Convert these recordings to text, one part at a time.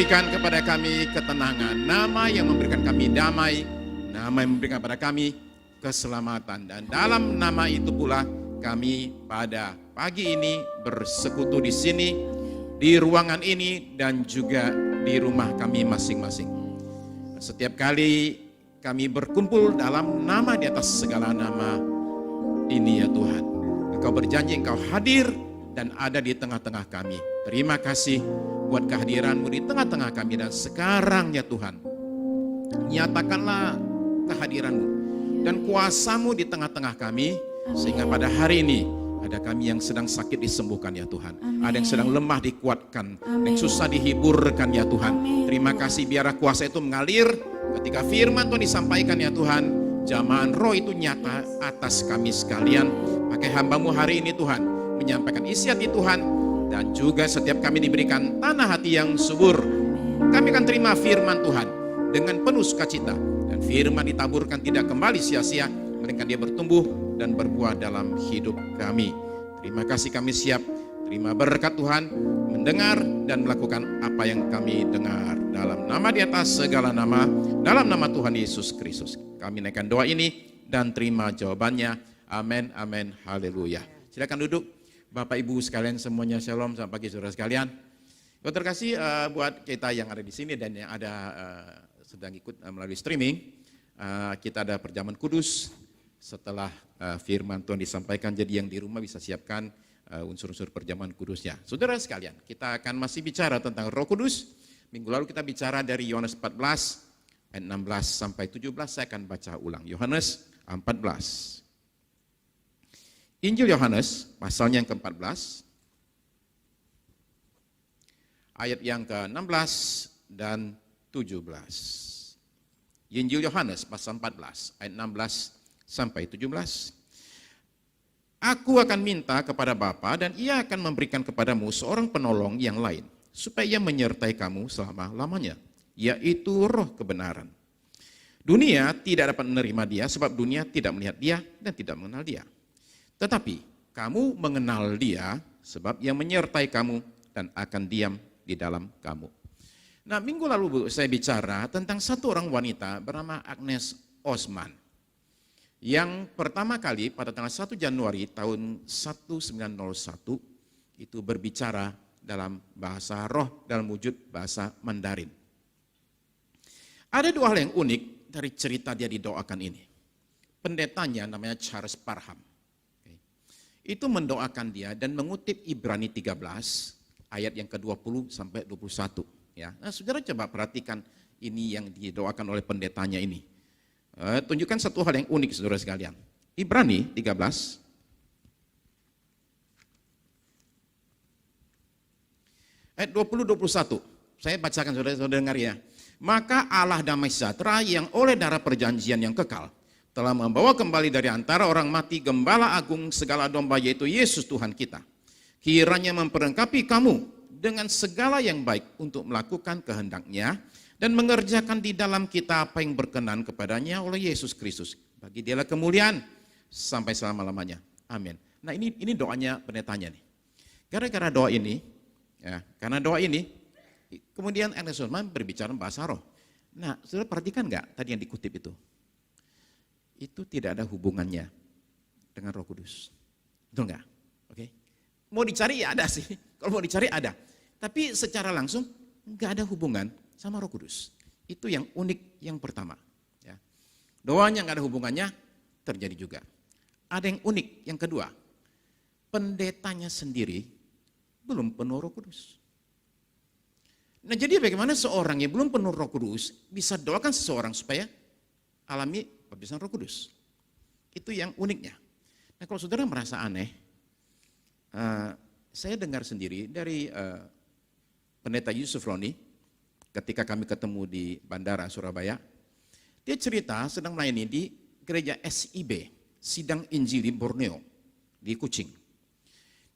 memberikan kepada kami ketenangan, nama yang memberikan kami damai, nama yang memberikan kepada kami keselamatan. Dan dalam nama itu pula kami pada pagi ini bersekutu di sini, di ruangan ini, dan juga di rumah kami masing-masing. Setiap kali kami berkumpul dalam nama di atas segala nama ini ya Tuhan, Engkau berjanji Engkau hadir dan ada di tengah-tengah kami. Terima kasih buat kehadiran-Mu di tengah-tengah kami. Dan sekarang ya Tuhan, nyatakanlah kehadiran-Mu dan kuasa-Mu di tengah-tengah kami, sehingga pada hari ini ada kami yang sedang sakit disembuhkan ya Tuhan. Amin. Ada yang sedang lemah dikuatkan, yang susah dihiburkan ya Tuhan. Amin. Terima kasih, biarlah kuasa itu mengalir ketika firman Tuhan disampaikan ya Tuhan. Jamahan roh itu nyata atas kami sekalian. Pakai hamba-Mu hari ini Tuhan, menyampaikan isi hati Tuhan, dan juga setiap kami diberikan tanah hati yang subur. Kami akan terima firman Tuhan dengan penuh sukacita, dan firman ditaburkan tidak kembali sia-sia, melainkan dia bertumbuh dan berbuah dalam hidup kami. Terima kasih, kami siap terima berkat Tuhan, mendengar dan melakukan apa yang kami dengar. Dalam nama di atas segala nama, dalam nama Tuhan Yesus Kristus, kami naikkan doa ini dan terima jawabannya. Amin, amin, haleluya. Silakan duduk. Bapak Ibu sekalian semuanya, shalom, selamat pagi saudara sekalian. Kau terkasih buat kita yang ada di sini dan yang ada sedang ikut melalui streaming, kita ada perjamuan kudus setelah firman Tuhan disampaikan. Jadi yang di rumah bisa siapkan unsur-unsur perjamuan kudusnya. Saudara sekalian, kita akan masih bicara tentang Roh Kudus. Minggu lalu kita bicara dari Yohanes 14 ayat 16 sampai 17. Saya akan baca ulang Yohanes 14. Injil Yohanes, pasalnya yang ke-14, ayat yang ke-16 dan 17. Injil Yohanes, pasal 14, ayat 16 sampai 17. Aku akan minta kepada Bapa dan ia akan memberikan kepadamu seorang penolong yang lain, supaya ia menyertai kamu selama-lamanya, yaitu Roh kebenaran. Dunia tidak dapat menerima dia, sebab dunia tidak melihat dia dan tidak mengenal dia. Tetapi kamu mengenal dia, sebab ia menyertai kamu dan akan diam di dalam kamu. Nah, minggu lalu saya bicara tentang satu orang wanita bernama Agnes Osman, yang pertama kali pada tanggal 1 Januari tahun 1901 itu berbicara dalam bahasa roh dalam wujud bahasa Mandarin. Ada dua hal yang unik dari cerita dia didoakan ini. Pendetanya namanya Charles Parham. Itu mendoakan dia dan mengutip Ibrani 13 ayat yang ke-20 sampai 21 ya. Nah, saudara coba perhatikan ini yang didoakan oleh pendetanya ini. Tunjukkan satu hal yang unik saudara sekalian. Ibrani 13 ayat 20-21. Saya bacakan saudara-saudara dengar ya. Maka Allah damai sejahtera yang oleh darah perjanjian yang kekal telah membawa kembali dari antara orang mati Gembala Agung segala domba, yaitu Yesus Tuhan kita. Kiranya memperlengkapi kamu dengan segala yang baik untuk melakukan kehendak-Nya dan mengerjakan di dalam kita apa yang berkenan kepadanya oleh Yesus Kristus. Bagi Dialah kemuliaan sampai selama-lamanya. Amin. Nah, ini doanya pendetanya nih. Gara-gara doa ini, ya, karena doa ini, kemudian Agnes Osman berbicara bahasa roh. Nah, saudara perhatikan nggak tadi yang dikutip itu? Itu tidak ada hubungannya dengan Roh Kudus. Betul enggak? Oke. Mau dicari ya ada sih. Kalau mau dicari ada. Tapi secara langsung enggak ada hubungan sama Roh Kudus. Itu yang unik yang pertama. Ya. Doanya enggak ada hubungannya, terjadi juga. Ada yang unik yang kedua. Pendetanya sendiri belum penuh Roh Kudus. Nah, jadi bagaimana seorang yang belum penuh Roh Kudus bisa doakan seseorang supaya alami baptisan Roh Kudus? Itu yang uniknya. Nah, kalau saudara merasa aneh, saya dengar sendiri dari pendeta Yusuf Roni ketika kami ketemu di Bandara Surabaya. Dia cerita sedang melayani di gereja SIB, Sidang Injili Borneo di Kucing.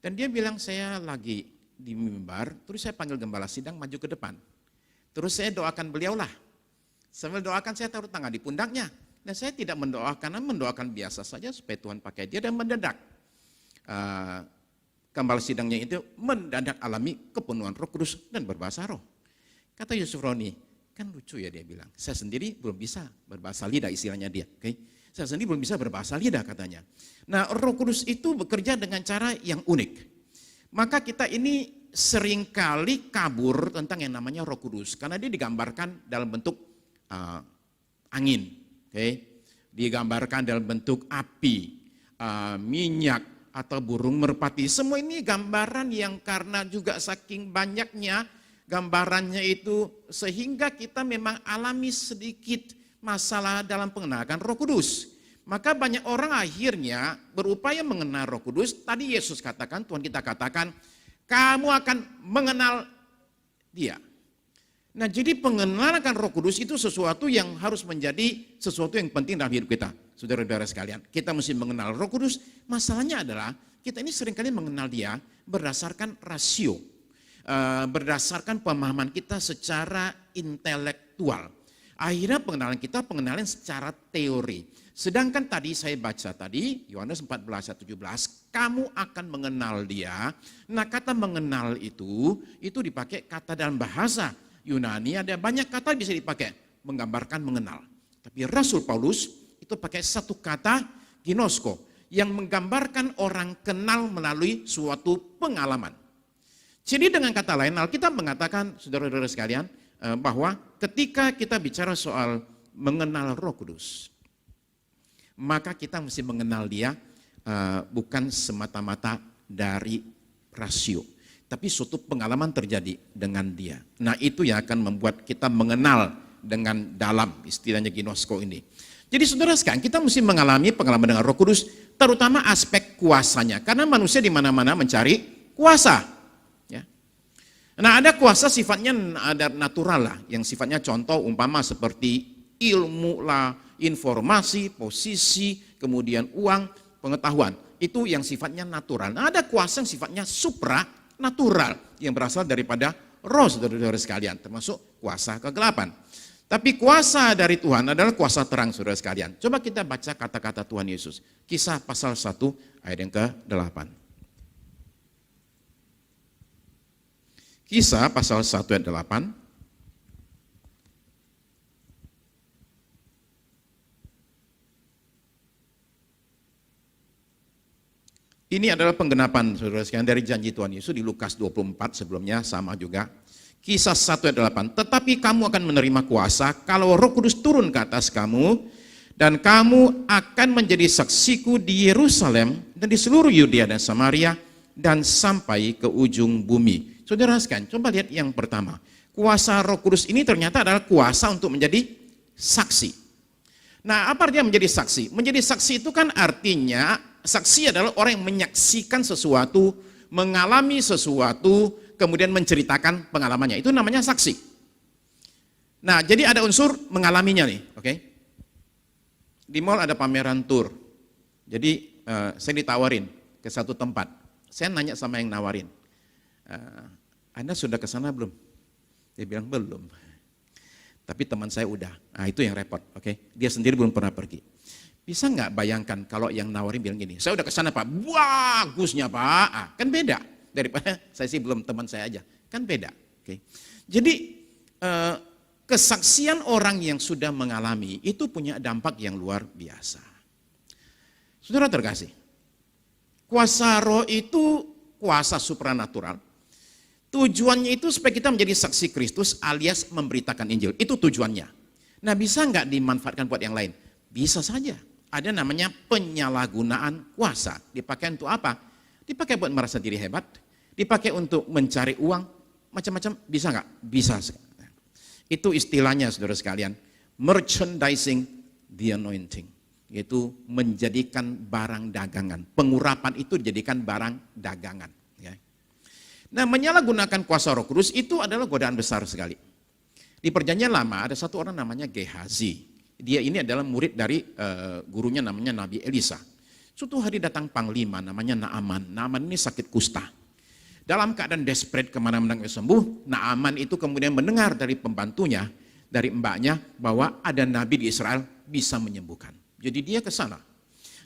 Dan dia bilang, saya lagi di mimbar, terus saya panggil gembala sidang maju ke depan. Terus saya doakan beliau lah. Sambil doakan saya taruh tangan di pundaknya. Dan saya tidak mendoakan biasa saja supaya Tuhan pakai dia, dan mendadak gembala sidangnya itu mendadak alami kepenuhan Roh Kudus dan berbahasa roh. Kata Yusuf Roni, kan lucu ya dia bilang, saya sendiri belum bisa berbahasa lidah istilahnya dia. Saya sendiri belum bisa berbahasa lidah katanya. Nah, Roh Kudus itu bekerja dengan cara yang unik. Maka kita ini seringkali kabur tentang yang namanya Roh Kudus. Karena dia digambarkan dalam bentuk angin. Digambarkan dalam bentuk api, minyak, atau burung merpati. Semua ini gambaran yang karena juga saking banyaknya gambarannya itu sehingga kita memang alami sedikit masalah dalam pengenalan Roh Kudus. Maka banyak orang akhirnya berupaya mengenal Roh Kudus. Tadi Yesus katakan, Tuhan kita katakan, kamu akan mengenal Dia. Nah, jadi pengenalan akan Roh Kudus itu sesuatu yang harus menjadi sesuatu yang penting dalam hidup kita. Saudara-saudara sekalian, kita mesti mengenal Roh Kudus. Masalahnya adalah kita ini seringkali mengenal Dia berdasarkan rasio, berdasarkan pemahaman kita secara intelektual. Akhirnya pengenalan secara teori. Sedangkan tadi saya baca tadi, Yohanes 14 ayat 17, kamu akan mengenal Dia. Nah, kata mengenal itu dipakai kata dalam bahasa Yunani, ada banyak kata bisa dipakai menggambarkan mengenal. Tapi Rasul Paulus itu pakai satu kata ginosko yang menggambarkan orang kenal melalui suatu pengalaman. Jadi dengan kata lain, Alkitab mengatakan, saudara-saudara sekalian, bahwa ketika kita bicara soal mengenal Roh Kudus, maka kita mesti mengenal Dia bukan semata-mata dari rasio, tapi suatu pengalaman terjadi dengan Dia. Nah, itu yang akan membuat kita mengenal dengan dalam, istilahnya ginosko ini. Jadi saudara sekalian, kita mesti mengalami pengalaman dengan Roh Kudus, terutama aspek kuasanya. Karena manusia di mana-mana mencari kuasa. Ya. Nah, ada kuasa sifatnya ada natural lah, yang sifatnya contoh umpama seperti ilmu lah, informasi, posisi, kemudian uang, pengetahuan. Itu yang sifatnya natural. Nah, ada kuasa yang sifatnya supranatural, yang berasal daripada roh, saudara-saudara sekalian, termasuk kuasa kegelapan. Tapi kuasa dari Tuhan adalah kuasa terang, saudara sekalian. Coba kita baca kata-kata Tuhan Yesus. Kisah pasal 1 ayat yang ke-8. Kisah pasal 1 ayat 8. Ini adalah penggenapan, saudara sekalian, dari janji Tuhan Yesus di Lukas 24, sebelumnya sama juga. Kisah 1 ayat 8, tetapi kamu akan menerima kuasa kalau Roh Kudus turun ke atas kamu, dan kamu akan menjadi saksiku di Yerusalem dan di seluruh Yudea dan Samaria dan sampai ke ujung bumi. Saudara sekalian, coba lihat yang pertama. Kuasa Roh Kudus ini ternyata adalah kuasa untuk menjadi saksi. Nah, apa artinya menjadi saksi? Menjadi saksi itu kan artinya, saksi adalah orang yang menyaksikan sesuatu, mengalami sesuatu, kemudian menceritakan pengalamannya. Itu namanya saksi. Nah, jadi ada unsur mengalaminya nih, oke? Di mall ada pameran tour. Jadi saya ditawarin ke satu tempat. Saya nanya sama yang nawarin, Anda sudah ke sana belum? Dia bilang belum. Tapi teman saya udah. Nah, itu yang repot, oke? Dia sendiri belum pernah pergi. Bisa nggak bayangkan kalau yang nawarin bilang gini, saya udah ke sana Pak, bagusnya Pak. Kan beda daripada saya sih belum, teman saya aja. Kan beda. Oke. Jadi kesaksian orang yang sudah mengalami itu punya dampak yang luar biasa. Saudara terkasih, kuasa roh itu kuasa supranatural. Tujuannya itu supaya kita menjadi saksi Kristus alias memberitakan Injil. Itu tujuannya. Nah, bisa nggak dimanfaatkan buat yang lain? Bisa saja. Ada namanya penyalahgunaan kuasa. Dipakai untuk apa? Dipakai buat merasa diri hebat. Dipakai untuk mencari uang. Macam-macam. Bisa nggak? Bisa. Itu istilahnya, saudara sekalian. Merchandising the anointing. Yaitu menjadikan barang dagangan. Pengurapan itu dijadikan barang dagangan. Ya. Nah, menyalahgunakan kuasa Roh Kudus itu adalah godaan besar sekali. Di Perjanjian Lama ada satu orang namanya Gehazi. Dia ini adalah murid dari gurunya namanya Nabi Elisa. Suatu hari datang panglima namanya Naaman. Naaman ini sakit kusta. Dalam keadaan desperate kemana-mana nggak sembuh, Naaman itu kemudian mendengar dari pembantunya, dari mbaknya, bahwa ada nabi di Israel bisa menyembuhkan. Jadi dia ke sana.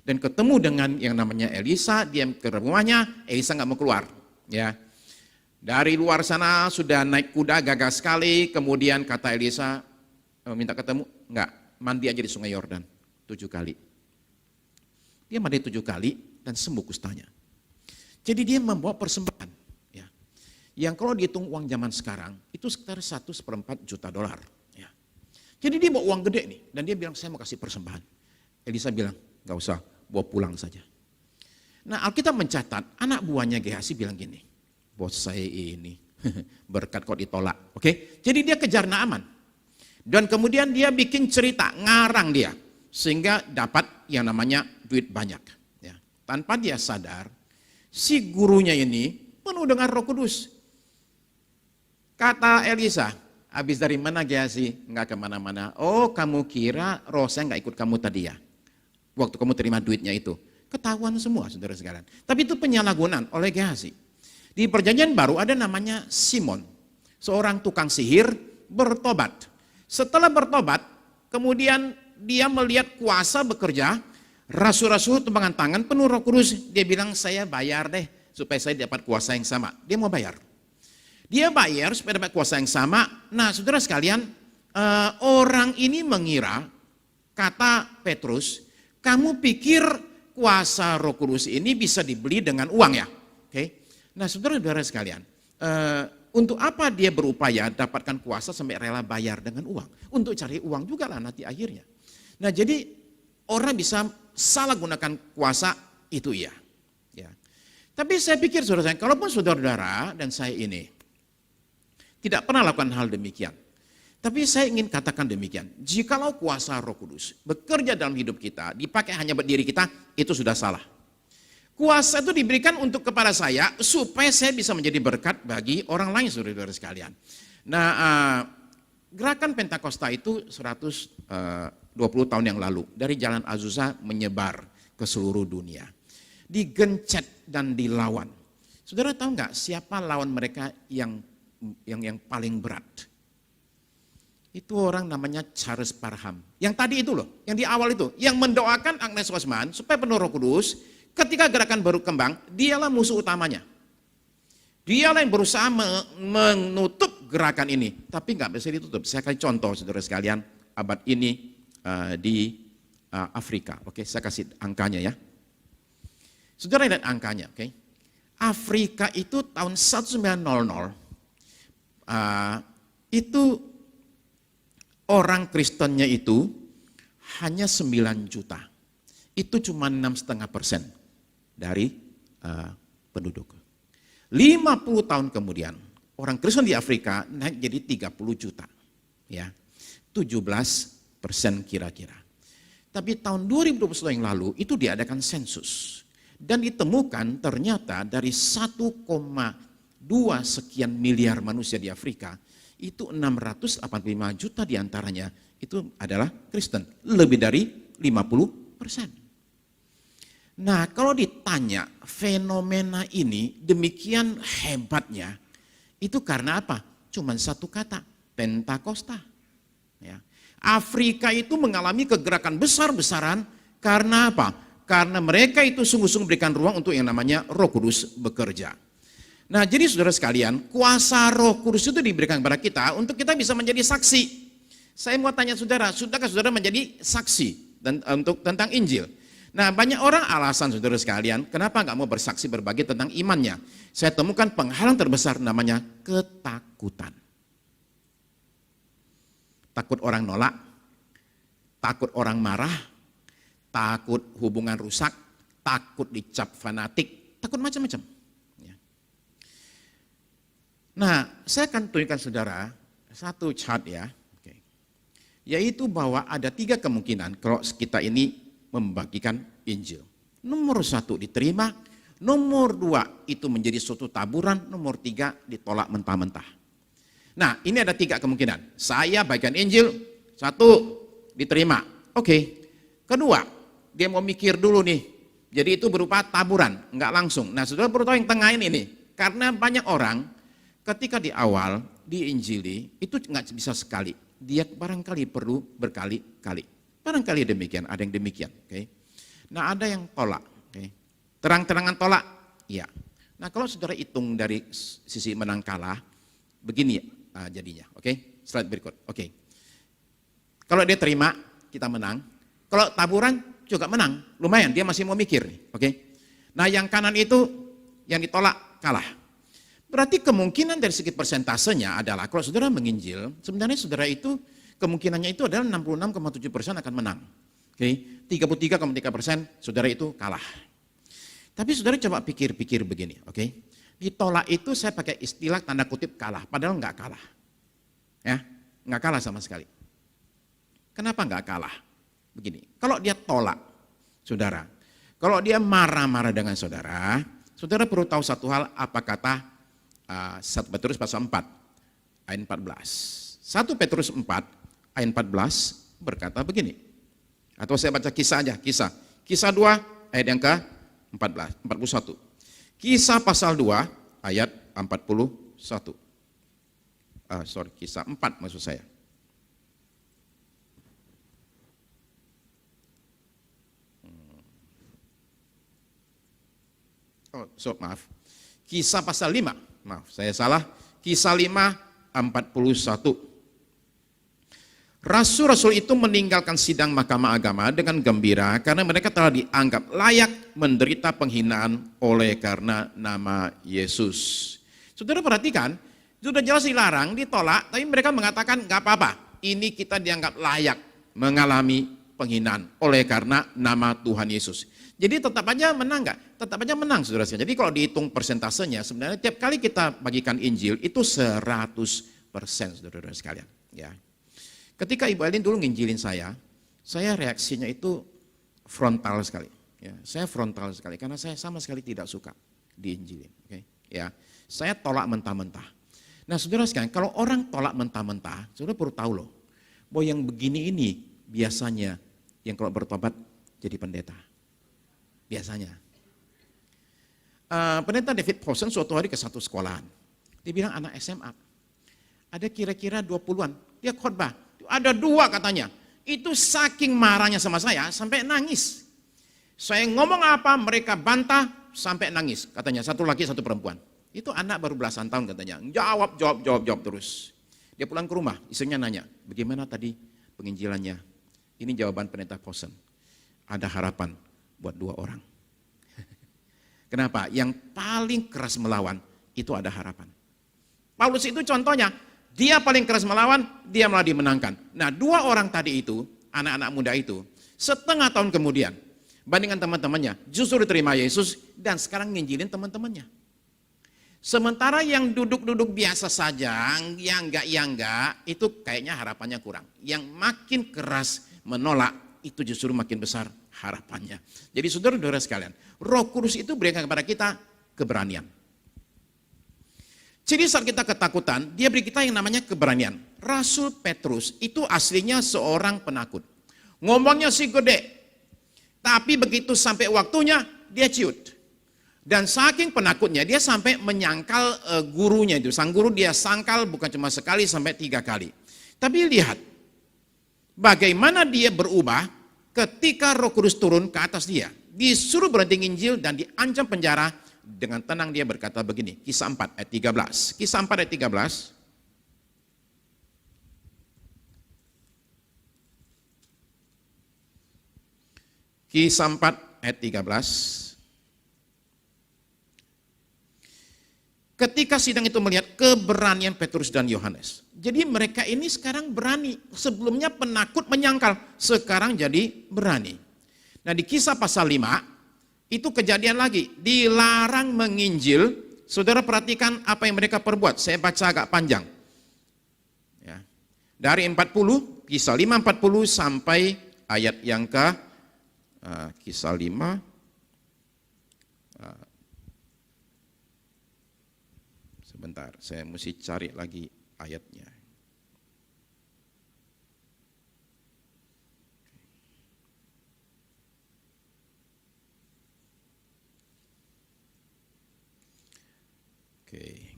Dan ketemu dengan yang namanya Elisa, dia ke rumahnya, Elisa nggak mau keluar. Ya. Dari luar sana sudah naik kuda gagah sekali, kemudian kata Elisa, minta ketemu, enggak, mandi aja di sungai Yordan 7 kali. Dia mandi 7 kali dan sembuh kustanya. Jadi dia membawa persembahan. Ya. Yang kalau dihitung uang zaman sekarang, itu sekitar 1,4 juta dolar. Ya. Jadi dia bawa uang gede nih, dan dia bilang saya mau kasih persembahan. Elisa bilang, gak usah, bawa pulang saja. Nah Alkitab mencatat, anak buahnya Gehazi bilang gini, bos saya ini berkat kok ditolak. Oke, jadi dia kejar Naaman. Dan kemudian dia bikin cerita, ngarang dia. Sehingga dapat yang namanya duit banyak. Ya. Tanpa dia sadar, si gurunya ini penuh dengan Roh Kudus. Kata Elisa, habis dari mana Gehazi? Enggak kemana-mana. Oh kamu kira roh saya enggak ikut kamu tadi ya? Waktu kamu terima duitnya itu. Ketahuan semua saudara sekalian. Tapi itu penyalahgunaan oleh Gehazi. Di perjanjian baru ada namanya Simon. Seorang tukang sihir bertobat. Setelah bertobat, kemudian dia melihat kuasa bekerja, rasul-rasul tumpangan tangan penuh Roh Kudus. Dia bilang saya bayar deh supaya saya dapat kuasa yang sama. Dia mau bayar. Dia bayar supaya dapat kuasa yang sama. Nah saudara sekalian, orang ini mengira, kata Petrus, kamu pikir kuasa Roh Kudus ini bisa dibeli dengan uang ya? Oke. Nah saudara-saudara sekalian, untuk apa dia berupaya dapatkan kuasa sampai rela bayar dengan uang? Untuk cari uang juga lah nanti akhirnya. Nah jadi orang bisa salah gunakan kuasa itu iya. Ya. Tapi saya pikir saudara, kalaupun saudara-saudara dan saya ini tidak pernah lakukan hal demikian. Tapi saya ingin katakan demikian, jikalau kuasa Roh Kudus bekerja dalam hidup kita, dipakai hanya buat diri kita, itu sudah salah. Kuasa itu diberikan untuk kepada saya, supaya saya bisa menjadi berkat bagi orang lain saudara-saudara sekalian. Nah, gerakan Pentakosta itu 120 tahun yang lalu, dari Jalan Azusa menyebar ke seluruh dunia. Digencet dan dilawan. Saudara tahu nggak siapa lawan mereka yang paling berat? Itu orang namanya Charles Parham. Yang tadi itu loh, yang di awal itu, yang mendoakan Agnes Osman supaya penuh Roh Kudus. Ketika gerakan baru kembang, dialah musuh utamanya. Dialah yang berusaha menutup gerakan ini, tapi nggak bisa ditutup. Saya kasih contoh saudara sekalian, abad ini di Afrika. Oke, saya kasih angkanya ya. Saudara lihat angkanya, oke. Afrika itu tahun 1900 itu orang Kristennya itu hanya 9 juta. Itu cuma 6,5% dari penduduk. 50 tahun kemudian, orang Kristen di Afrika naik jadi 30 juta. Ya, 17% kira-kira. Tapi tahun 2021 yang lalu itu diadakan sensus. Dan ditemukan ternyata dari 1,2 sekian miliar manusia di Afrika, itu 685 juta diantaranya itu adalah Kristen. Lebih dari 50%. Nah kalau ditanya fenomena ini demikian hebatnya, itu karena apa? Cuman satu kata, Pentakosta. Ya. Afrika itu mengalami kegerakan besar-besaran karena apa? Karena mereka itu sungguh-sungguh berikan ruang untuk yang namanya Roh Kudus bekerja. Nah jadi saudara sekalian, kuasa Roh Kudus itu diberikan kepada kita untuk kita bisa menjadi saksi. Saya mau tanya saudara, sudahkah saudara menjadi saksi untuk tentang Injil? Nah banyak orang alasan saudara sekalian, kenapa nggak mau bersaksi berbagi tentang imannya? Saya temukan penghalang terbesar namanya ketakutan. Takut orang nolak, takut orang marah, takut hubungan rusak, takut dicap fanatik, takut macam-macam. Ya. Nah saya akan tunjukkan saudara satu chart ya, yaitu bahwa ada 3 kemungkinan kalau kita ini membagikan Injil. Nomor 1 diterima, nomor 2 itu menjadi suatu taburan, nomor 3 ditolak mentah-mentah. Nah ini ada 3 kemungkinan. Saya bagikan Injil, 1 diterima, oke. Kedua, dia mau mikir dulu nih, jadi itu berupa taburan, nggak langsung. Nah saudara perlu tahu yang tengah ini, karena banyak orang ketika di awal diinjili itu nggak bisa sekali, dia barangkali perlu berkali-kali. Barangkali demikian, ada yang demikian. Okay. Nah ada yang tolak. Okay. Terang-terangan tolak, iya. Nah kalau saudara hitung dari sisi menang kalah, begini jadinya. Oke, slide berikut. Oke. Kalau dia terima, kita menang. Kalau taburan juga menang. Lumayan, dia masih mau mikir nih. Oke. Nah yang kanan itu yang ditolak kalah. Berarti kemungkinan dari segi persentasenya adalah kalau saudara menginjil, sebenarnya saudara itu kemungkinannya itu adalah 66,7% akan menang. Oke, 33,3% saudara itu kalah. Tapi saudara coba pikir-pikir begini, oke? Ditolak itu saya pakai istilah tanda kutip kalah, padahal nggak kalah. Ya, nggak kalah sama sekali. Kenapa nggak kalah? Begini, kalau dia tolak, saudara, kalau dia marah-marah dengan saudara, saudara perlu tahu satu hal, apa kata 1 Petrus pasal 4 ayat 14. 1 Petrus 4 ayat 14 berkata begini. Atau saya baca kisah aja, kisah 2 ayat yang ke-41. Kisah pasal 2 ayat 41. Kisah 4 maksud saya. Maaf. Kisah pasal 5. Maaf, saya salah. Kisah 5 41. Rasul-rasul itu meninggalkan sidang mahkamah agama dengan gembira karena mereka telah dianggap layak menderita penghinaan oleh karena nama Yesus. Saudara perhatikan, sudah jelas dilarang, ditolak, tapi mereka mengatakan nggak apa-apa. Ini kita dianggap layak mengalami penghinaan oleh karena nama Tuhan Yesus. Jadi tetap aja menang nggak? Tetap aja menang saudara sekalian. Jadi kalau dihitung persentasenya sebenarnya tiap kali kita bagikan Injil itu 100% saudara-saudara sekalian. Ya. Ketika Ibu Elin dulu nginjilin saya reaksinya itu frontal sekali. Ya, saya frontal sekali karena saya sama sekali tidak suka diinjilin. Okay? Ya, saya tolak mentah-mentah. Nah saudara sekalian, kalau orang tolak mentah-mentah, saudara perlu tahu loh, bahwa yang begini ini biasanya yang kalau bertobat jadi pendeta. Biasanya. Pendeta David Powson suatu hari ke satu sekolahan. Dia bilang anak SMA. Ada kira-kira 20-an. Dia khotbah. Ada 2 katanya. Itu saking marahnya sama saya sampai nangis. Saya ngomong apa mereka bantah sampai nangis. Katanya satu laki satu perempuan. Itu anak baru belasan tahun katanya. Jawab terus. Dia pulang ke rumah. Istrinya nanya. Bagaimana tadi penginjilannya? Ini jawaban pendeta Powson. Ada harapan buat 2 orang. Kenapa? Yang paling keras melawan itu ada harapan. Paulus itu contohnya, dia paling keras melawan, dia malah dimenangkan. Nah 2 orang tadi itu, anak-anak muda itu, setengah tahun kemudian, bandingkan teman-temannya, justru diterima Yesus dan sekarang nginjilin teman-temannya. Sementara yang duduk-duduk biasa saja, yang enggak, itu kayaknya harapannya kurang. Yang makin keras menolak, itu justru makin besar harapannya. Jadi saudara-saudara sekalian, Roh Kudus itu berikan kepada kita keberanian. Jadi saat kita ketakutan, dia beri kita yang namanya keberanian. Rasul Petrus itu aslinya seorang penakut. Ngomongnya sih gede, tapi begitu sampai waktunya, dia ciut. Dan saking penakutnya, dia sampai menyangkal gurunya itu. Sang guru dia sangkal bukan cuma sekali sampai 3 kali. Tapi lihat, bagaimana dia berubah ketika Roh Kudus turun ke atas dia. Disuruh berhenti nginjil dan diancam penjara. Dengan tenang dia berkata begini, Kisah 4 ayat 13. Kisah 4 ayat 13. Kisah 4 ayat 13. Ketika sidang itu melihat keberanian Petrus dan Yohanes. Jadi mereka ini sekarang berani. Sebelumnya penakut menyangkal, sekarang jadi berani. Nah di Kisah pasal 5, itu kejadian lagi, dilarang menginjil. Saudara perhatikan apa yang mereka perbuat. Saya baca agak panjang. Ya. Dari 40, Kisah 5 40 sampai ayat yang ke Kisah 5. Sebentar, saya mesti cari lagi ayatnya. Oke.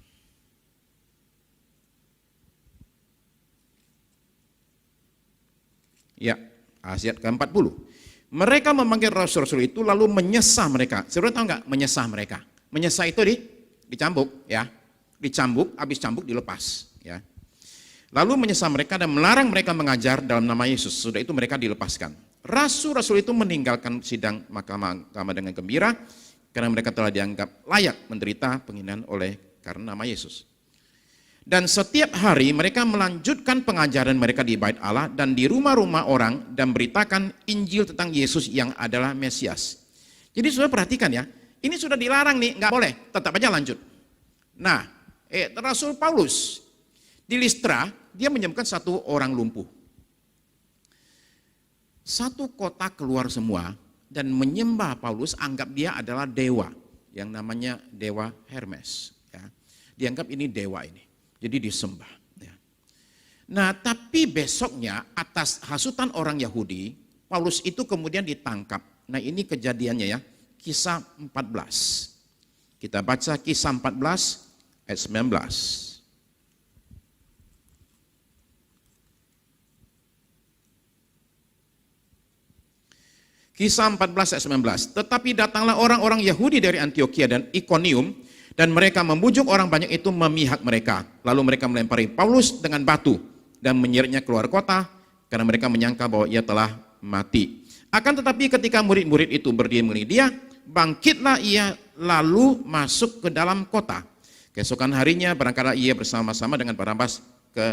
Ya, ayat ke-40. Mereka memanggil rasul-rasul itu lalu menyesah mereka. Saudara tahu nggak menyesah mereka? Menyesah itu dicambuk ya. Dicambuk, habis cambuk dilepas ya. Lalu menyesal mereka dan melarang mereka mengajar dalam nama Yesus. Sudah itu mereka dilepaskan. Rasul-rasul itu meninggalkan sidang mahkamah dengan gembira karena mereka telah dianggap layak menderita penghinaan karena nama Yesus. Dan setiap hari mereka melanjutkan pengajaran mereka di bait Allah dan di rumah-rumah orang dan beritakan Injil tentang Yesus yang adalah Mesias. Jadi sudah perhatikan ya, ini sudah dilarang nih, nggak boleh, tetap aja lanjut. Nah, Rasul Paulus di Listra, dia menyembuhkan satu orang lumpuh. Satu kota keluar semua dan menyembah Paulus, anggap dia adalah dewa yang namanya dewa Hermes. Ya. Dianggap ini dewa ini, jadi disembah. Ya. Nah, tapi besoknya atas hasutan orang Yahudi, Paulus itu kemudian ditangkap. Nah, ini kejadiannya ya, Kisah 14. Kita baca Kisah 14 ayat 19. Kisah 14 ayat 19. Tetapi datanglah orang-orang Yahudi dari Antiokhia dan Ikonium, dan mereka membujuk orang banyak itu memihak mereka. Lalu mereka melempari Paulus dengan batu dan menyeretnya keluar kota karena mereka menyangka bahwa ia telah mati. Akan tetapi ketika murid-murid itu berdiri melihat dia, bangkitlah ia lalu masuk ke dalam kota. Keesokan harinya berangkatlah ia bersama-sama dengan Barnabas ke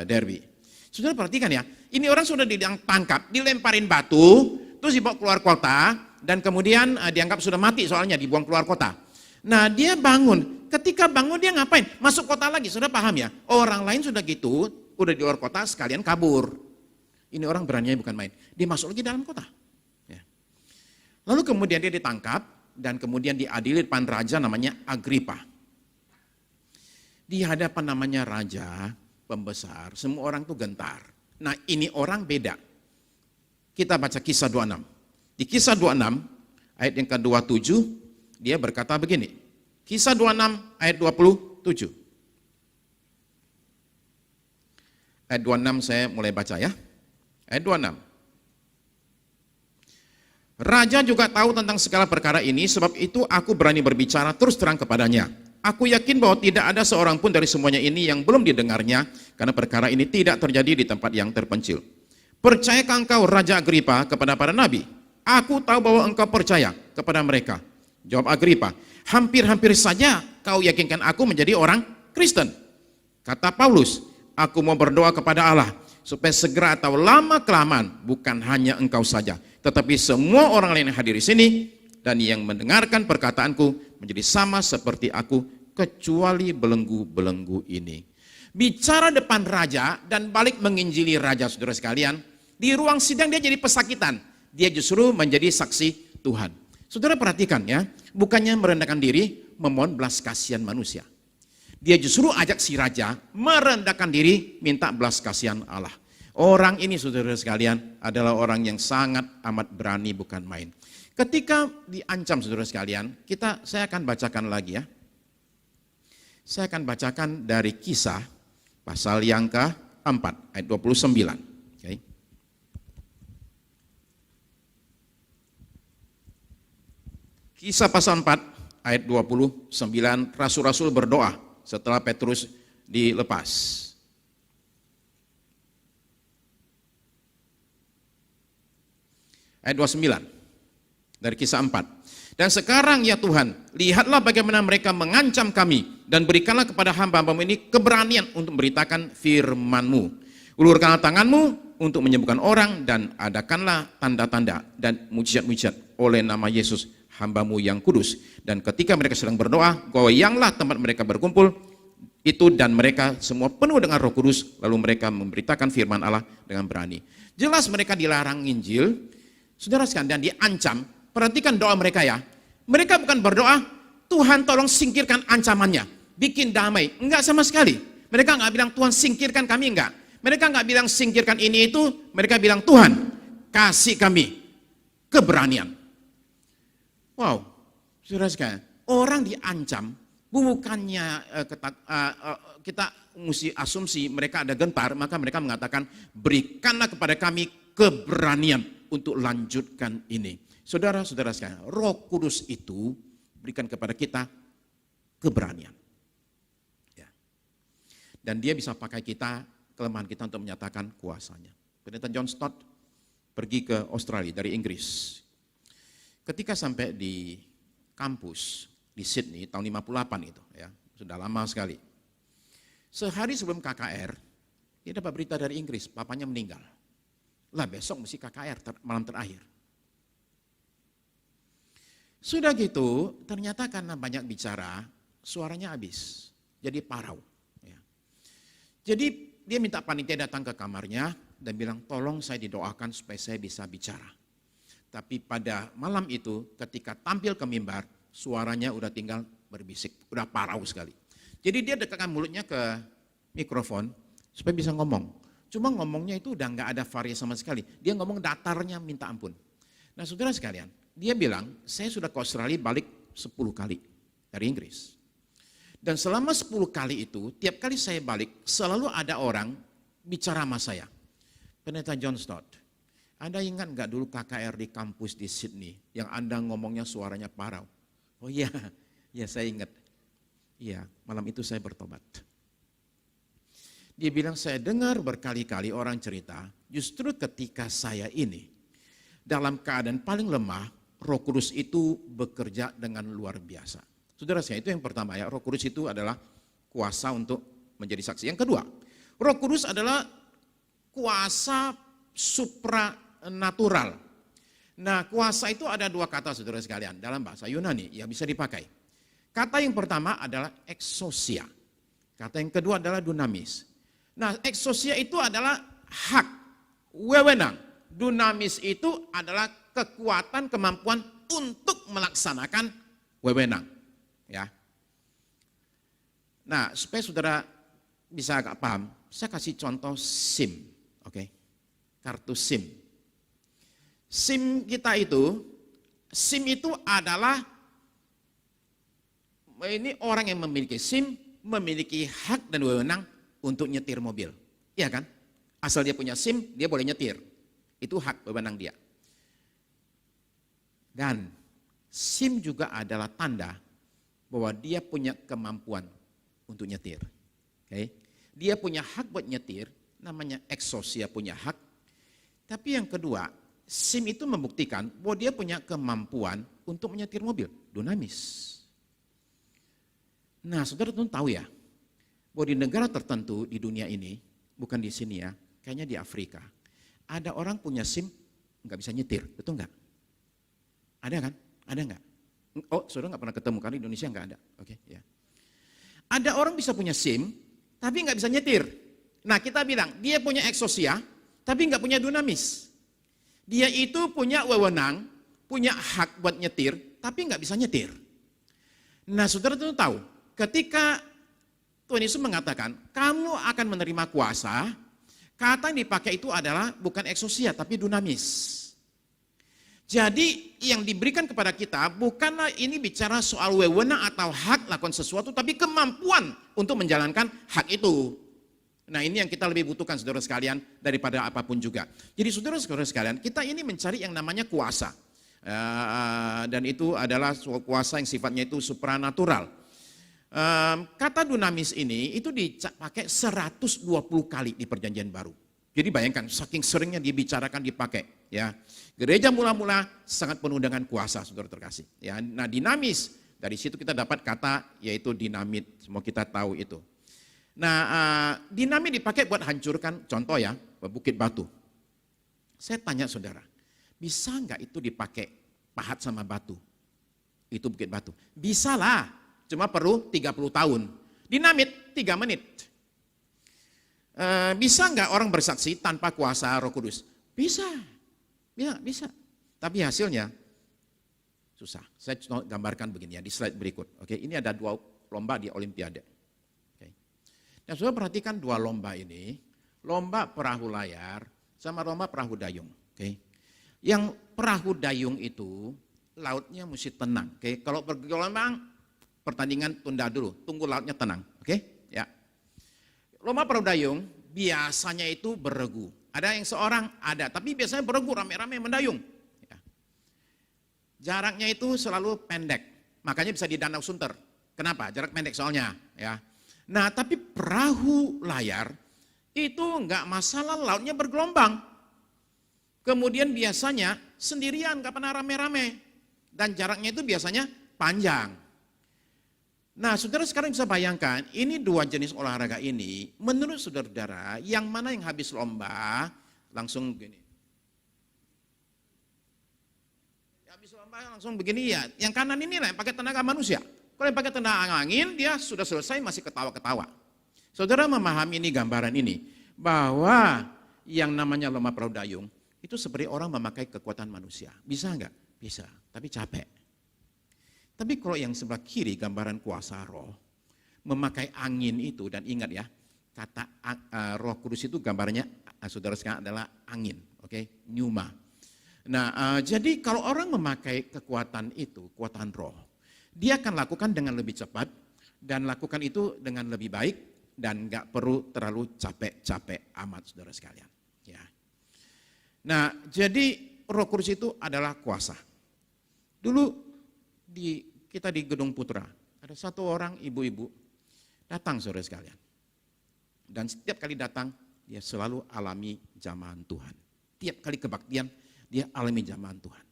Derbe. Saudara perhatikan ya, ini orang sudah ditangkap, dilemparin batu, terus dibawa keluar kota, dan kemudian dianggap sudah mati soalnya dibuang keluar kota. Nah, dia bangun, ketika bangun dia ngapain? Masuk kota lagi, sudah paham ya? Orang lain sudah gitu, udah di luar kota sekalian kabur. Ini orang beraninya bukan main, dia masuk lagi dalam kota. Ya. Lalu kemudian dia ditangkap, dan kemudian diadili depan raja namanya Agripa. Di hadapan namanya raja, pembesar, semua orang tuh gentar. Nah, ini orang beda. Kita baca Kisah 26. Di Kisah 26 ayat yang ke-27 dia berkata begini. Kisah 26 ayat 27. Ayat 26 saya mulai baca ya. Ayat 26. Raja juga tahu tentang segala perkara ini, sebab itu aku berani berbicara terus terang kepadanya. Aku yakin bahwa tidak ada seorang pun dari semuanya ini yang belum didengarnya, karena perkara ini tidak terjadi di tempat yang terpencil. Percayakah engkau, Raja Agripa, kepada para nabi? Aku tahu bahwa engkau percaya kepada mereka. Jawab Agripa, hampir-hampir saja kau yakinkan aku menjadi orang Kristen. Kata Paulus, aku mau berdoa kepada Allah, supaya segera atau lama-kelamaan, bukan hanya engkau saja, tetapi semua orang lain yang hadir di sini, dan yang mendengarkan perkataanku menjadi sama seperti aku, kecuali belenggu-belenggu ini. Bicara depan raja dan balik menginjili raja, saudara sekalian. Di ruang sidang dia jadi pesakitan, dia justru menjadi saksi Tuhan. Saudara perhatikan ya, bukannya merendahkan diri, memohon belas kasihan manusia. Dia justru ajak si raja merendahkan diri, minta belas kasihan Allah. Orang ini, saudara sekalian, adalah orang yang sangat amat berani, bukan main. Ketika diancam, saudara sekalian, saya akan bacakan lagi ya. Saya akan bacakan dari Kisah pasal yang ke-4 ayat 29. Okay. Kisah pasal 4 ayat 29, rasul-rasul berdoa setelah Petrus dilepas. Ayat 29 dari Kisah 4. Dan sekarang ya Tuhan, lihatlah bagaimana mereka mengancam kami, dan berikanlah kepada hamba-hambamu ini keberanian untuk memberitakan firman-Mu. Ulurkanlah tangan-Mu untuk menyembuhkan orang, dan adakanlah tanda-tanda dan mujizat-mujizat oleh nama Yesus, hamba-Mu yang kudus. Dan ketika mereka sedang berdoa, goyanglah tempat mereka berkumpul itu, dan mereka semua penuh dengan Roh Kudus, lalu mereka memberitakan firman Allah dengan berani. Jelas mereka dilarang Injil, saudara sekalian, dan diancam. Perhatikan doa mereka ya. Mereka bukan berdoa, Tuhan tolong singkirkan ancamannya, bikin damai. Enggak sama sekali. Mereka enggak bilang Tuhan singkirkan kami, enggak. Mereka enggak bilang singkirkan ini itu. Mereka bilang Tuhan kasih kami keberanian. Wow, saudara sekalian, orang diancam bukannya kita mesti asumsi mereka ada gentar, maka mereka mengatakan berikanlah kepada kami keberanian untuk lanjutkan ini. Saudara-saudara sekalian, Roh Kudus itu berikan kepada kita keberanian. Ya. Dan dia bisa pakai kita, kelemahan kita untuk menyatakan kuasanya. Pendeta John Stott pergi ke Australia dari Inggris. Ketika sampai di kampus di Sydney tahun 58 itu, ya, sudah lama sekali. Sehari sebelum KKR, dia dapat berita dari Inggris, papanya meninggal. Lah besok mesti KKR malam terakhir. Sudah gitu, ternyata karena banyak bicara, suaranya habis, jadi parau. Ya. Jadi dia minta panitia datang ke kamarnya dan bilang, tolong saya didoakan supaya saya bisa bicara. Tapi pada malam itu ketika tampil ke mimbar, suaranya udah tinggal berbisik, udah parau sekali. Jadi dia dekatkan mulutnya ke mikrofon supaya bisa ngomong. Cuma ngomongnya itu udah nggak ada variasi sama sekali. Dia ngomong datarnya minta ampun. Nah saudara sekalian, dia bilang, saya sudah ke Australia balik 10 kali dari Inggris. Dan selama 10 kali itu, tiap kali saya balik, selalu ada orang bicara sama saya. Pendeta John Stott, Anda ingat nggak dulu KKR di kampus di Sydney, yang Anda ngomongnya suaranya parau? Oh iya, ya saya ingat. Iya, malam itu saya bertobat. Dia bilang, saya dengar berkali-kali orang cerita, justru ketika saya ini, dalam keadaan paling lemah, Roh Kudus itu bekerja dengan luar biasa. Saudara saya, itu yang pertama ya, Roh Kudus itu adalah kuasa untuk menjadi saksi. Yang kedua, Roh Kudus adalah kuasa supranatural. Nah, kuasa itu ada dua kata saudara sekalian dalam bahasa Yunani yang bisa dipakai. Kata yang pertama adalah exousia. Kata yang kedua adalah dunamis. Nah, exousia itu adalah hak, wewenang. Dunamis itu adalah kekuatan, kemampuan untuk melaksanakan wewenang. Ya. Nah, supaya saudara bisa agak paham, saya kasih contoh SIM. Oke. Kartu SIM. SIM kita itu, SIM itu adalah, ini orang yang memiliki SIM, memiliki hak dan wewenang untuk nyetir mobil. Iya kan? Asal dia punya SIM, dia boleh nyetir. Itu hak wewenang dia. Dan SIM juga adalah tanda bahwa dia punya kemampuan untuk nyetir. Okay? Dia punya hak buat nyetir, namanya exousia, punya hak. Tapi yang kedua, SIM itu membuktikan bahwa dia punya kemampuan untuk menyetir mobil, dunamis. Nah, saudara tentu tahu ya, bahwa di negara tertentu di dunia ini, bukan di sini ya, kayaknya di Afrika, ada orang punya SIM nggak bisa nyetir, betul nggak? Ada kan? Ada nggak? Oh, saudara nggak pernah ketemu, karena di Indonesia nggak ada. Oke, ya. Ada orang bisa punya SIM, tapi nggak bisa nyetir. Nah, kita bilang dia punya exousia, tapi nggak punya dunamis. Dia itu punya wewenang, punya hak buat nyetir, tapi nggak bisa nyetir. Nah, saudara tentu tahu, ketika Tuhan Yesus mengatakan, kamu akan menerima kuasa, kata yang dipakai itu adalah bukan exousia, tapi dunamis. Jadi yang diberikan kepada kita bukanlah ini bicara soal wewenang atau hak lakukan sesuatu, tapi kemampuan untuk menjalankan hak itu. Nah, ini yang kita lebih butuhkan saudara sekalian daripada apapun juga. Jadi saudara-saudara sekalian, kita ini mencari yang namanya kuasa. Dan itu adalah kuasa yang sifatnya itu supranatural. Kata dunamis ini itu dipakai 120 kali di Perjanjian Baru. Jadi bayangkan, saking seringnya dibicarakan, dipakai. Ya, gereja mula-mula sangat penuh dengan kuasa, saudara terkasih. Ya, nah dinamis, dari situ kita dapat kata yaitu dinamit. Semua kita tahu itu. Nah, dinamit dipakai buat hancurkan, contoh ya, bukit batu. Saya tanya saudara, bisa nggak itu dipakai pahat sama batu? Itu bukit batu. Bisa lah, cuma perlu 30 tahun. Dinamit 3 menit. Bisa nggak orang bersaksi tanpa kuasa Roh Kudus? Bisa. Ya, bisa. Tapi hasilnya susah. Saya gambarkan begini ya di slide berikut. Oke, ini ada 2 lomba di Olimpiade. Oke. Dan saudara perhatikan 2 lomba ini, lomba perahu layar sama lomba perahu dayung. Oke. Yang perahu dayung itu lautnya mesti tenang. Oke, kalau bergelombang pertandingan tunda dulu, tunggu lautnya tenang. Oke? Ya. Lomba perahu dayung biasanya itu beregu. Ada yang seorang, ada, tapi biasanya beregu rame-rame mendayung. Ya. Jaraknya itu selalu pendek. makanya bisa di Danau Sunter. Kenapa? Jarak pendek soalnya. Ya. Nah, tapi perahu layar itu enggak masalah, lautnya bergelombang. Kemudian biasanya sendirian, enggak pernah rame-rame. Dan jaraknya itu biasanya panjang. Nah, saudara sekarang bisa bayangkan, ini dua jenis olahraga ini, menurut saudara-saudara, yang mana yang habis lomba, langsung begini. Habis lomba langsung begini ya, yang kanan ini lah yang pakai tenaga manusia. Kalau yang pakai tenaga angin, dia sudah selesai masih ketawa-ketawa. Saudara memahami ini gambaran ini, bahwa yang namanya lomba perahu dayung, itu seperti orang memakai kekuatan manusia. Bisa enggak? Bisa, tapi capek. Tapi kalau yang sebelah kiri gambaran kuasa roh, memakai angin itu, dan ingat ya, kata Roh Kudus itu gambarnya saudara sekalian adalah angin, oke, pneuma. Nah, jadi kalau orang memakai kekuatan itu, kekuatan roh, dia akan lakukan dengan lebih cepat dan lakukan itu dengan lebih baik dan nggak perlu terlalu capek-capek amat, saudara sekalian. Ya. Nah, jadi Roh Kudus itu adalah kuasa. Dulu kita di Gedung Putra, ada satu orang ibu-ibu datang, saudara sekalian. Dan setiap kali datang, dia selalu alami jamahan Tuhan. Tiap kali kebaktian, dia alami jamahan Tuhan.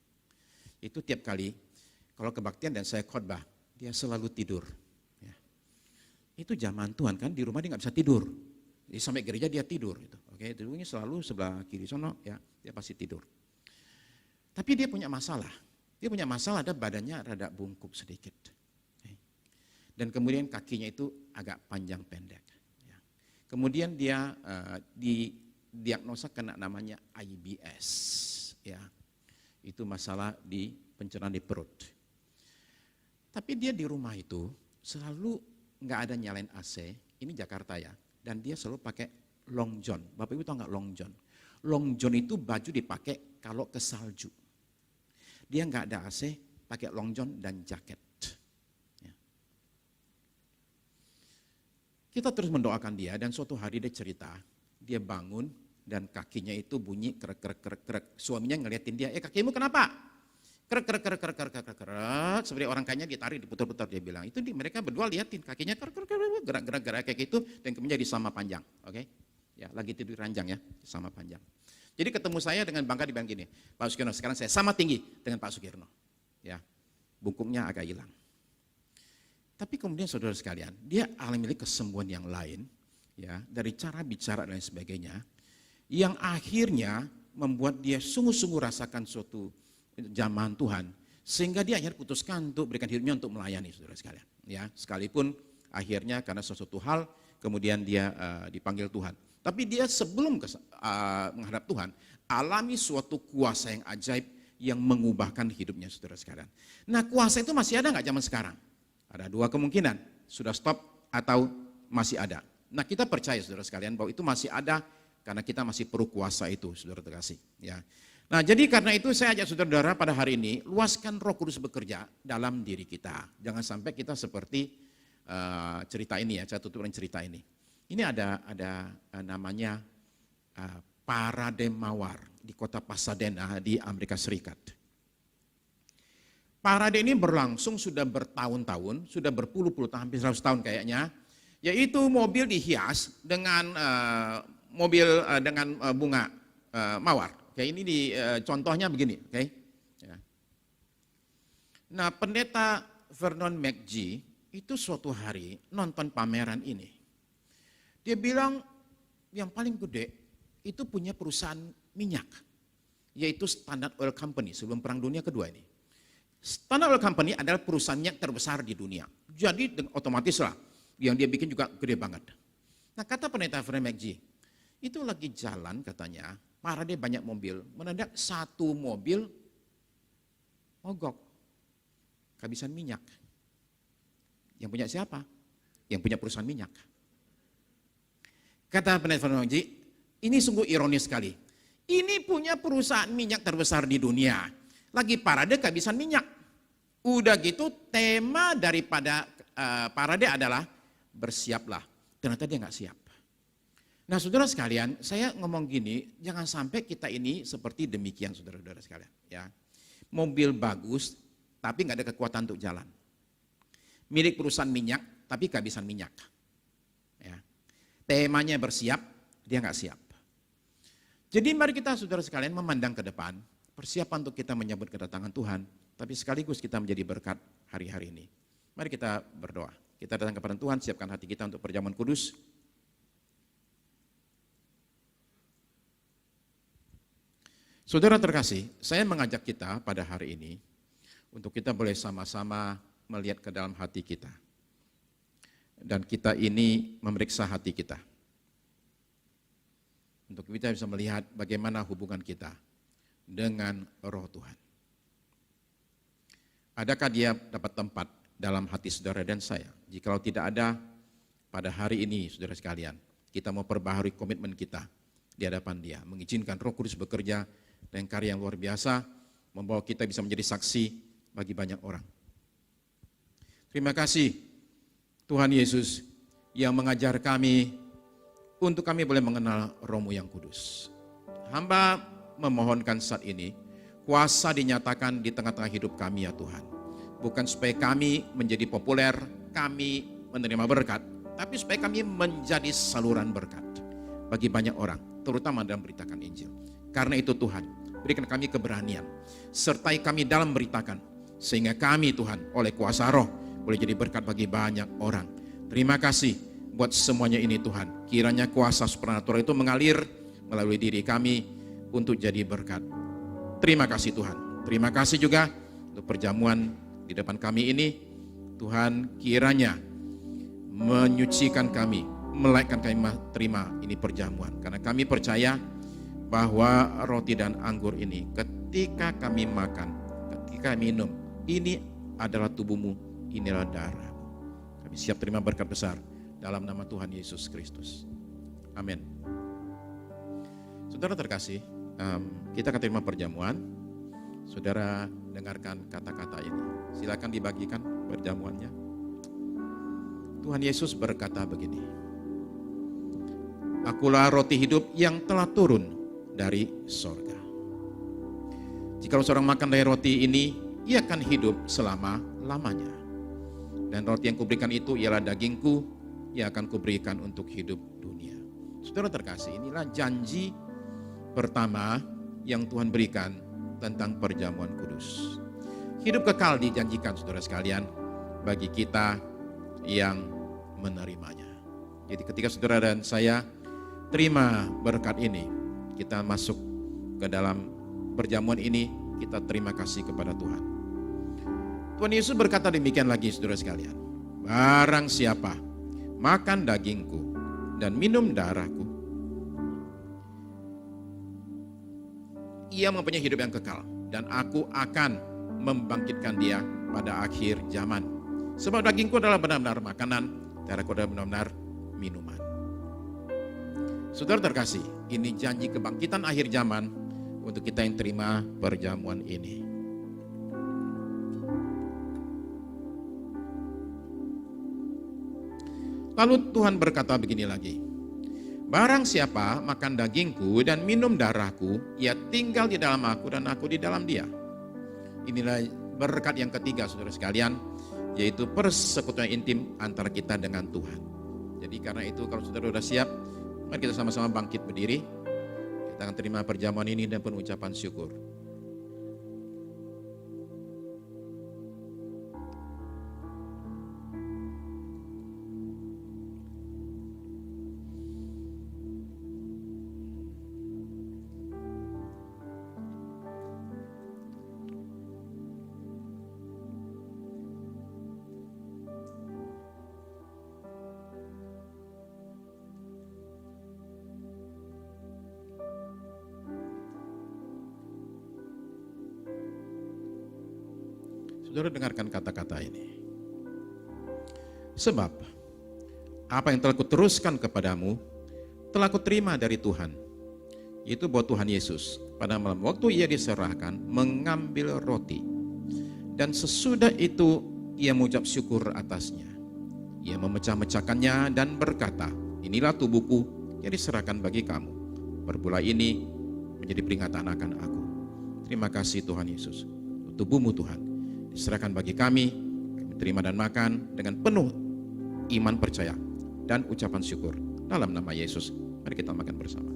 Itu tiap kali, kalau kebaktian dan saya khotbah, dia selalu tidur. Ya. Itu jamahan Tuhan kan, di rumah dia nggak bisa tidur. Jadi sampai gereja dia tidur. Gitu. Oke, tidurnya selalu sebelah kiri sono, ya, dia pasti tidur. Tapi dia punya masalah. Dia punya masalah, ada badannya rada bungkuk sedikit. Dan kemudian kakinya itu agak panjang pendek. Kemudian dia didiagnosa kena namanya IBS. Ya. Itu masalah di pencernaan di perut. Tapi dia di rumah itu selalu nggak ada nyalain AC, ini Jakarta ya. Dan dia selalu pakai long john. Bapak Ibu tahu nggak long john? Long john itu baju dipakai kalau ke salju. Dia nggak ada AC, pakai long john dan jaket. Ya. Kita terus mendoakan dia dan suatu hari dia cerita, dia bangun dan kakinya itu bunyi krek. Suaminya ngeliatin dia, kakimu kenapa? Krek. Seperti orang kayaknya ditarik, diputar-putar, dia bilang. Itu mereka berdua liatin kakinya gerak-gerak kayak gitu dan kemudian jadi sama panjang. Oke? Ya, lagi tidur ranjang ya, sama panjang. Jadi ketemu saya dengan bangga dibilang gini, Pak Sukirno, sekarang saya sama tinggi dengan Pak Sukirno. Ya, bungkuknya agak hilang. Tapi kemudian saudara sekalian, dia alami kesembuhan yang lain, ya, dari cara bicara dan sebagainya, yang akhirnya membuat dia sungguh-sungguh rasakan suatu jamahan Tuhan, sehingga dia akhirnya putuskan untuk berikan hidupnya untuk melayani, saudara sekalian. Ya, sekalipun akhirnya karena sesuatu hal, kemudian dia dipanggil Tuhan. Tapi dia sebelum menghadap Tuhan, alami suatu kuasa yang ajaib yang mengubahkan hidupnya, saudara sekalian. Nah, kuasa itu masih ada nggak zaman sekarang? Ada dua kemungkinan, sudah stop atau masih ada. Nah, kita percaya, saudara sekalian, bahwa itu masih ada karena kita masih perlu kuasa itu, saudara terkasih. Ya. Nah, jadi karena itu saya ajak saudara-saudara pada hari ini, luaskan Roh Kudus bekerja dalam diri kita. Jangan sampai kita seperti cerita ini ya, saya tutup dengan cerita ini. Ini ada namanya Parade Mawar di kota Pasadena di Amerika Serikat. Parade ini berlangsung sudah bertahun-tahun, sudah berpuluh-puluh tahun, hampir 100 tahun kayaknya. Yaitu mobil dihias dengan bunga mawar. Oke, ini contohnya begini. Oke. Ya. Nah, pendeta Vernon McGee itu suatu hari nonton pameran ini. Dia bilang yang paling gede itu punya perusahaan minyak, yaitu Standard Oil Company sebelum Perang Dunia Kedua ini. Standard Oil Company adalah perusahaan minyak terbesar di dunia. Jadi otomatis lah, yang dia bikin juga gede banget. Nah, kata pendeta Vernon McGee, itu lagi jalan katanya, parade banyak mobil, mendadak satu mobil mogok, kehabisan minyak. Yang punya siapa? Yang punya perusahaan minyak. Kata pendeta Vernon McGee, ini sungguh ironis sekali. Ini punya perusahaan minyak terbesar di dunia. Lagi parade kehabisan minyak. Udah gitu tema daripada parade adalah bersiaplah. Ternyata dia nggak siap. Nah, saudara sekalian, saya ngomong gini, jangan sampai kita ini seperti demikian, saudara-saudara sekalian. Ya, mobil bagus, tapi nggak ada kekuatan untuk jalan. milik perusahaan minyak, tapi kehabisan minyak. Ya. Temanya bersiap, dia nggak siap. Jadi mari kita saudara sekalian memandang ke depan, persiapan untuk kita menyambut kedatangan Tuhan, tapi sekaligus kita menjadi berkat hari-hari ini. Mari kita berdoa. Kita datang kepada Tuhan, siapkan hati kita untuk perjamuan kudus. Saudara terkasih, saya mengajak kita pada hari ini untuk kita boleh sama-sama melihat ke dalam hati kita. Dan kita ini memeriksa hati kita. Untuk kita bisa melihat bagaimana hubungan kita dengan Roh Tuhan. Adakah dia dapat tempat dalam hati saudara dan saya? Jikalau tidak ada, pada hari ini saudara sekalian, kita mau perbaharui komitmen kita di hadapan dia. Mengizinkan Roh Kudus bekerja dengan karya yang luar biasa, membawa kita bisa menjadi saksi bagi banyak orang. Terima kasih Tuhan Yesus yang mengajar kami untuk kami boleh mengenal Roh-Mu yang kudus. Hamba memohonkan saat ini, kuasa dinyatakan di tengah-tengah hidup kami ya Tuhan. Bukan supaya kami menjadi populer, kami menerima berkat, tapi supaya kami menjadi saluran berkat bagi banyak orang, terutama dalam beritakan Injil. Karena itu Tuhan, berikan kami keberanian, sertai kami dalam beritakan, sehingga kami Tuhan oleh kuasa Roh boleh jadi berkat bagi banyak orang. Terima kasih buat semuanya ini Tuhan. Kiranya kuasa supernatural itu mengalir melalui diri kami untuk jadi berkat. Terima kasih Tuhan. Terima kasih juga untuk perjamuan di depan kami ini. Tuhan kiranya menyucikan kami, melainkan kami terima ini perjamuan. Karena kami percaya bahwa roti dan anggur ini ketika kami makan, ketika minum, ini adalah tubuhmu, inilah darah. Kami siap terima berkat besar dalam nama Tuhan Yesus Kristus. Amin. Saudara terkasih, kita akan terima perjamuan. Saudara dengarkan kata-kata ini. Silakan dibagikan perjamuannya. Tuhan Yesus berkata begini. Akulah roti hidup yang telah turun dari sorga. Jika seorang makan dari roti ini, ia akan hidup selama-lamanya. Dan roti yang kuberikan itu ialah dagingku, yang akan kuberikan untuk hidup dunia. Saudara terkasih, inilah janji pertama yang Tuhan berikan tentang perjamuan kudus. Hidup kekal dijanjikan saudara sekalian bagi kita yang menerimanya. Jadi ketika saudara dan saya terima berkat ini, kita masuk ke dalam perjamuan ini, kita terima kasih kepada Tuhan. Tuhan Yesus berkata demikian lagi saudara sekalian. Barang siapa makan dagingku dan minum darahku, ia mempunyai hidup yang kekal, dan aku akan membangkitkan dia pada akhir zaman. Sebab dagingku adalah benar-benar makanan, darahku adalah benar-benar minuman. Saudara terkasih, ini janji kebangkitan akhir zaman untuk kita yang terima perjamuan ini. Lalu Tuhan berkata begini lagi, barang siapa makan dagingku dan minum darahku, ia tinggal di dalam aku dan aku di dalam dia. Inilah berkat yang ketiga saudara sekalian, yaitu persekutuan intim antara kita dengan Tuhan. Jadi karena itu kalau saudara sudah siap, mari kita sama-sama bangkit berdiri. Kita akan terima perjamuan ini dan pengucapan syukur. Saudara dengarkan kata-kata ini. Sebab apa yang telah kuteruskan kepadamu telah kuterima dari Tuhan, yaitu bahwa Tuhan Yesus pada malam waktu ia diserahkan mengambil roti, dan sesudah itu ia mengucap syukur atasnya. Ia memecah-mecahkannya dan berkata, inilah tubuhku yang diserahkan bagi kamu. Perbulah ini menjadi peringatan akan aku. Terima kasih Tuhan Yesus. Tubuhmu Tuhan diserahkan bagi kami terima dan makan dengan penuh iman percaya dan ucapan syukur. Dalam nama Yesus, mari kita makan bersama.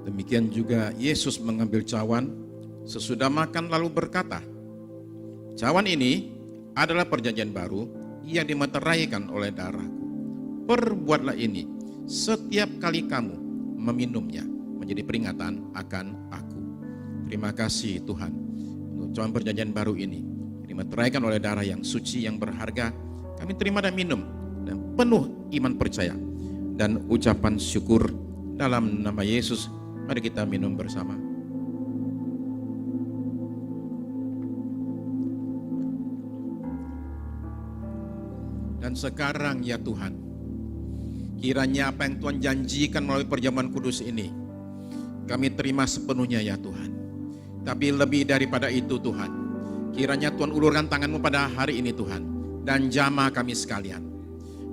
Demikian juga Yesus mengambil cawan sesudah makan lalu berkata, "Cawan ini adalah perjanjian baru yang dimeteraikan oleh darahku. Perbuatlah ini setiap kali kamu meminumnya menjadi peringatan akan aku." Terima kasih Tuhan untuk cawan perjanjian baru ini dimeteraikan oleh darah yang suci, yang berharga. Kami terima dan minum dan penuh iman percaya dan ucapan syukur dalam nama Yesus. Mari kita minum bersama. Dan sekarang ya Tuhan, kiranya apa yang Tuhan janjikan melalui perjamuan kudus ini, kami terima sepenuhnya ya Tuhan. Tapi lebih daripada itu Tuhan, kiranya Tuhan ulurkan tangan-Mu pada hari ini Tuhan, dan jamah kami sekalian.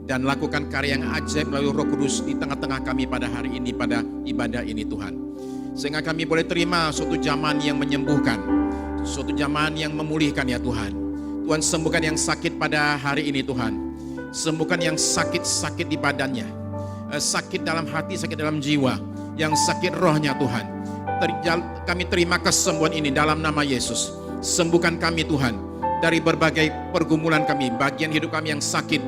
Dan lakukan karya yang ajaib melalui Roh Kudus di tengah-tengah kami pada hari ini, pada ibadah ini Tuhan. Sehingga kami boleh terima suatu zaman yang menyembuhkan, suatu zaman yang memulihkan ya Tuhan. Tuhan sembuhkan yang sakit pada hari ini Tuhan. Sembuhkan yang sakit-sakit di badannya, sakit dalam hati, sakit dalam jiwa, yang sakit rohnya Tuhan. Kami terima kesembuhan ini dalam nama Yesus. Sembuhkan kami Tuhan dari berbagai pergumulan kami, bagian hidup kami yang sakit.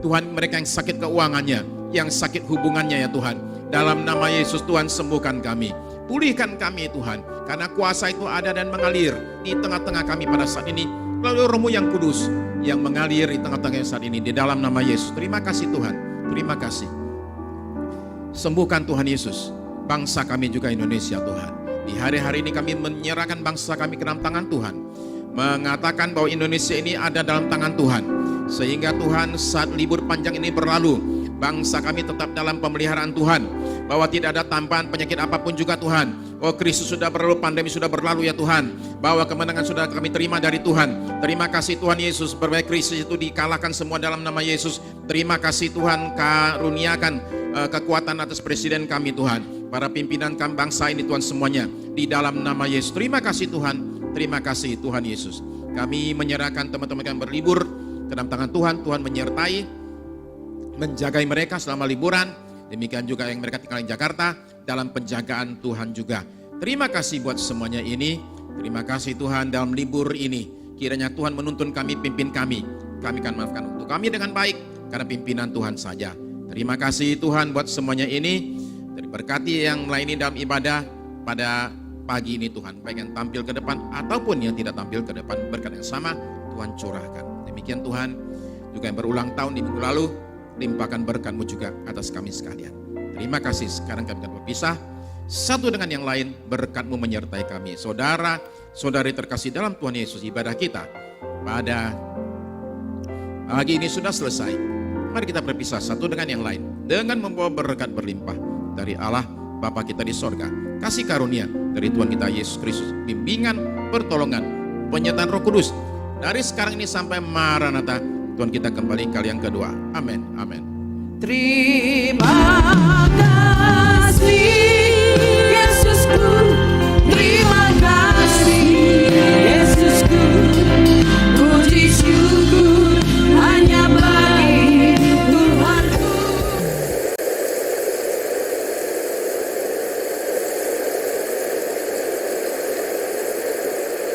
Tuhan, mereka yang sakit keuangannya, yang sakit hubungannya ya Tuhan. Dalam nama Yesus Tuhan sembuhkan kami. Pulihkan kami Tuhan, karena kuasa itu ada dan mengalir di tengah-tengah kami pada saat ini. Melalui Roh-Mu yang kudus yang mengalir di tengah-tengah saat ini. Di dalam nama Yesus. Terima kasih Tuhan. Terima kasih. Sembuhkan Tuhan Yesus bangsa kami juga Indonesia Tuhan. Di hari-hari ini kami menyerahkan bangsa kami ke dalam tangan Tuhan. Mengatakan bahwa Indonesia ini ada dalam tangan Tuhan. Sehingga Tuhan saat libur panjang ini berlalu, bangsa kami tetap dalam pemeliharaan Tuhan. Bahwa tidak ada tambahan penyakit apapun juga Tuhan. Oh, krisis sudah berlalu, pandemi sudah berlalu ya Tuhan. Bahwa kemenangan sudah kami terima dari Tuhan. Terima kasih Tuhan Yesus, berbagai krisis itu dikalahkan semua dalam nama Yesus. Terima kasih Tuhan, karuniakan kekuatan atas presiden kami Tuhan. Para pimpinan kami bangsa ini Tuhan semuanya. Di dalam nama Yesus. Terima kasih Tuhan. Terima kasih Tuhan Yesus. Kami menyerahkan teman-teman yang berlibur ke dalam tangan Tuhan. Tuhan menyertai, menjagai mereka selama liburan. Demikian juga yang mereka tinggal di Jakarta, dalam penjagaan Tuhan juga. Terima kasih buat semuanya ini. Terima kasih Tuhan dalam libur ini. Kiranya Tuhan menuntun kami, pimpin kami. Kami akan maafkan untuk kami dengan baik, karena pimpinan Tuhan saja. Terima kasih Tuhan buat semuanya ini. Berkati yang lain dalam ibadah pada pagi ini Tuhan. Baik yang tampil ke depan ataupun yang tidak tampil ke depan, berkat yang sama Tuhan curahkan. Demikian Tuhan, juga yang berulang tahun di minggu lalu, limpahkan berkat-Mu juga atas kami sekalian. Terima kasih. Sekarang kami akan berpisah satu dengan yang lain, berkat-Mu menyertai kami. Saudara, saudari terkasih dalam Tuhan Yesus, ibadah kita pada pagi ini sudah selesai. Mari kita berpisah satu dengan yang lain dengan membawa berkat berlimpah dari Allah Bapa kita di sorga, kasih karunia dari Tuhan kita Yesus Kristus, bimbingan, pertolongan, penyertaan Roh Kudus dari sekarang ini sampai Maranatha, Tuhan kita kembali kali yang kedua. Amin. Amin. Terima kasih.